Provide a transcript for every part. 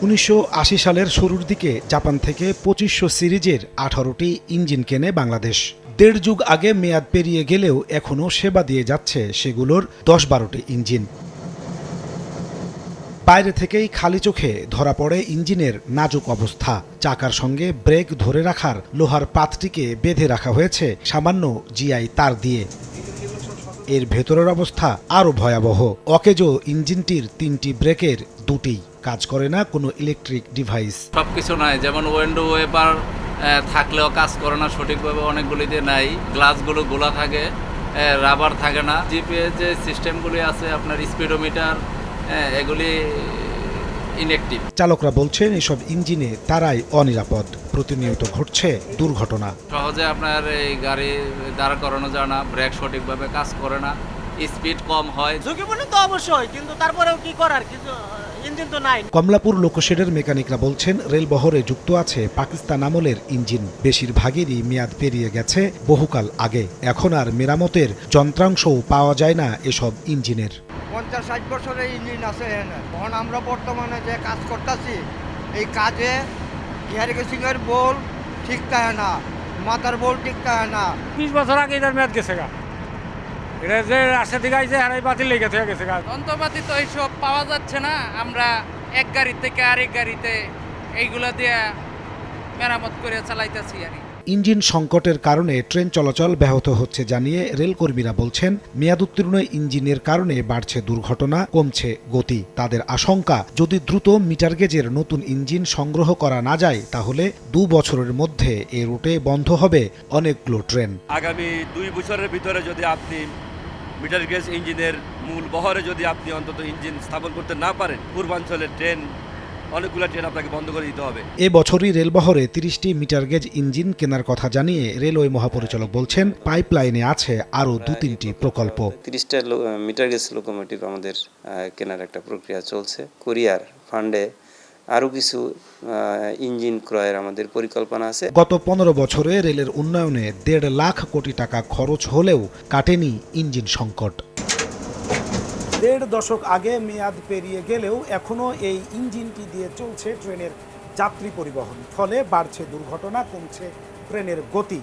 1980 সালের শুরুর দিকে জাপান থেকে 2500 সিরিজের 18টি ইঞ্জিন কেনে বাংলাদেশ। দেড় যুগ আগে মেয়াদ পেরিয়ে গেলেও এখনও সেবা দিয়ে যাচ্ছে সেগুলোর 10-12টি ইঞ্জিন। বাইরে থেকেই খালি চোখে ধরা পড়ে ইঞ্জিনের নাজুক অবস্থা। চাকার সঙ্গে ব্রেক ধরে রাখার লোহার পাতটিকে বেঁধে রাখা হয়েছে সামান্য জিআই তার দিয়ে। এর ভেতরের অবস্থা আরও ভয়াবহ। অকেজো ইঞ্জিনটির 3টি ব্রেকের 2টিই কাজ করে না কোনো ইলেকট্রিক ডিভাইস। সবকিছু নাই, যেমন উইন্ডো ওয়েপার থাকলেও কাজ করে না সঠিকভাবে, অনেকগুলিতে নাই। গ্লাসগুলো গোলা থাকে, রাবার থাকে না। জিপিএস যে সিস্টেমগুলি আছে, আপনার স্পিডোমিটার, এগুলি ইনঅ্যাক্টিভ। চালকরা বলছেন এসব ইঞ্জিনে তারাই অনিরাপদ। প্রতিনিয়ত ঘটছে দুর্ঘটনা। সহজে আপনার এই গাড়ি দাঁড় করানো যায় না, ব্রেক সঠিকভাবে কাজ করে না, স্পিড কম হয়। ঝুঁকিপূর্ণ তো অবশ্যই, কিন্তু তারপরেও কি করার, কিছু ইঞ্জিন তো নাই। কমলাপুর লোকোশেডের মেকানিকরা বলছেন রেলবহরে যুক্ত আছে পাকিস্তান আমলের ইঞ্জিন। বেশিরভাগেরই মেয়াদ পেরিয়ে গেছে বহুকাল আগে। এখন আর মেরামতের যন্ত্রাংশও পাওয়া যায় না এসব ইঞ্জিনের। 50-60 বছরের ইঞ্জিন আছে এখানে। এখন আমরা বর্তমানে যে কাজ করতেছি, এই কাজে গিয়ার কেসিংয়ের বোল্ট ঠিক থাকে না, মাথার বোল্ট ঠিক থাকে না। 20 বছর আগে এটার মেয়াদ গেছে গা। এটা যে রাস্তা থেকে আইছে হারাই বাতিল লেগে গেছে গা। যন্ত্রপাতি তো এইসব পাওয়া যাচ্ছে না। আমরা এক গাড়ি থেকে আরেক গাড়িতে এইগুলা দিয়ে মেরামত করে চালাইতেছি আর কি। ইঞ্জিন সংকটের কারণে ট্রেন চলাচল ব্যাহত হচ্ছে জানিয়ে রেলকর্মীরা বলছেন মেয়াদ উত্তীর্ণ ইঞ্জিনের কারণে বাড়ছে দুর্ঘটনা, কমছে গতি। তাদের আশঙ্কা, যদি দ্রুত মিটার গেজের নতুন ইঞ্জিন সংগ্রহ করা না যায় তাহলে 2 বছরের মধ্যে এ রুটে বন্ধ হবে অনেকগুলো ট্রেন। আগামী 2 বছরের ভিতরে যদি আপনি মিটার গেজ ইঞ্জিনের মূল বহরে যদি আপনি অন্তত ইঞ্জিন স্থাপন করতে না পারেন, পূর্বাঞ্চলের ট্রেন অনেকগুলো ট্রেন আপনাকে বন্ধ করে দিতে হবে। এ বছরই রেলবহরে 30টি মিটার গেজ ইঞ্জিন কেনার কথা জানিয়ে রেলওয়ে মহাপরিচালক বলছেন পাইপলাইনে আছে আরও 2-3টি প্রকল্প। 30টা মিটার গেজ লোকোমোটিভ আমাদের কেনার একটা প্রক্রিয়া চলছে। কুরিয়ার ফান্ডে আরও কিছু ইঞ্জিন ক্রয়ের আমাদের পরিকল্পনা আছে। গত 15 বছরে রেলের উন্নয়নে 1.5 লাখ কোটি টাকা খরচ হলেও কাটেনি ইঞ্জিন সংকট। 1.5 দশক আগে মেয়াদ পেরিয়ে গেলেও এখনও এই ইঞ্জিনটি দিয়ে চলছে ট্রেনের যাত্রী পরিবহন। ফলে বাড়ছে দুর্ঘটনা, কমছে ট্রেনের গতি।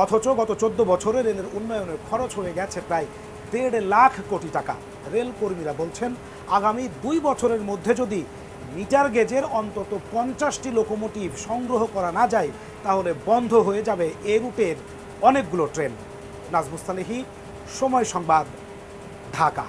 অথচ গত 14 বছরে রেলের উন্নয়নের খরচ হয়ে গেছে প্রায় 1.5 লাখ কোটি টাকা। রেল কর্মীরা বলছেন আগামী 2 বছরের মধ্যে যদি মিটার গেজের অন্তত 50টি লোকোমোটিভ সংগ্রহ করা না যায় তাহলে বন্ধ হয়ে যাবে এ রুটের অনেকগুলো ট্রেন। নাজমুস সালেহী, সময় সংবাদ, ঢাকা।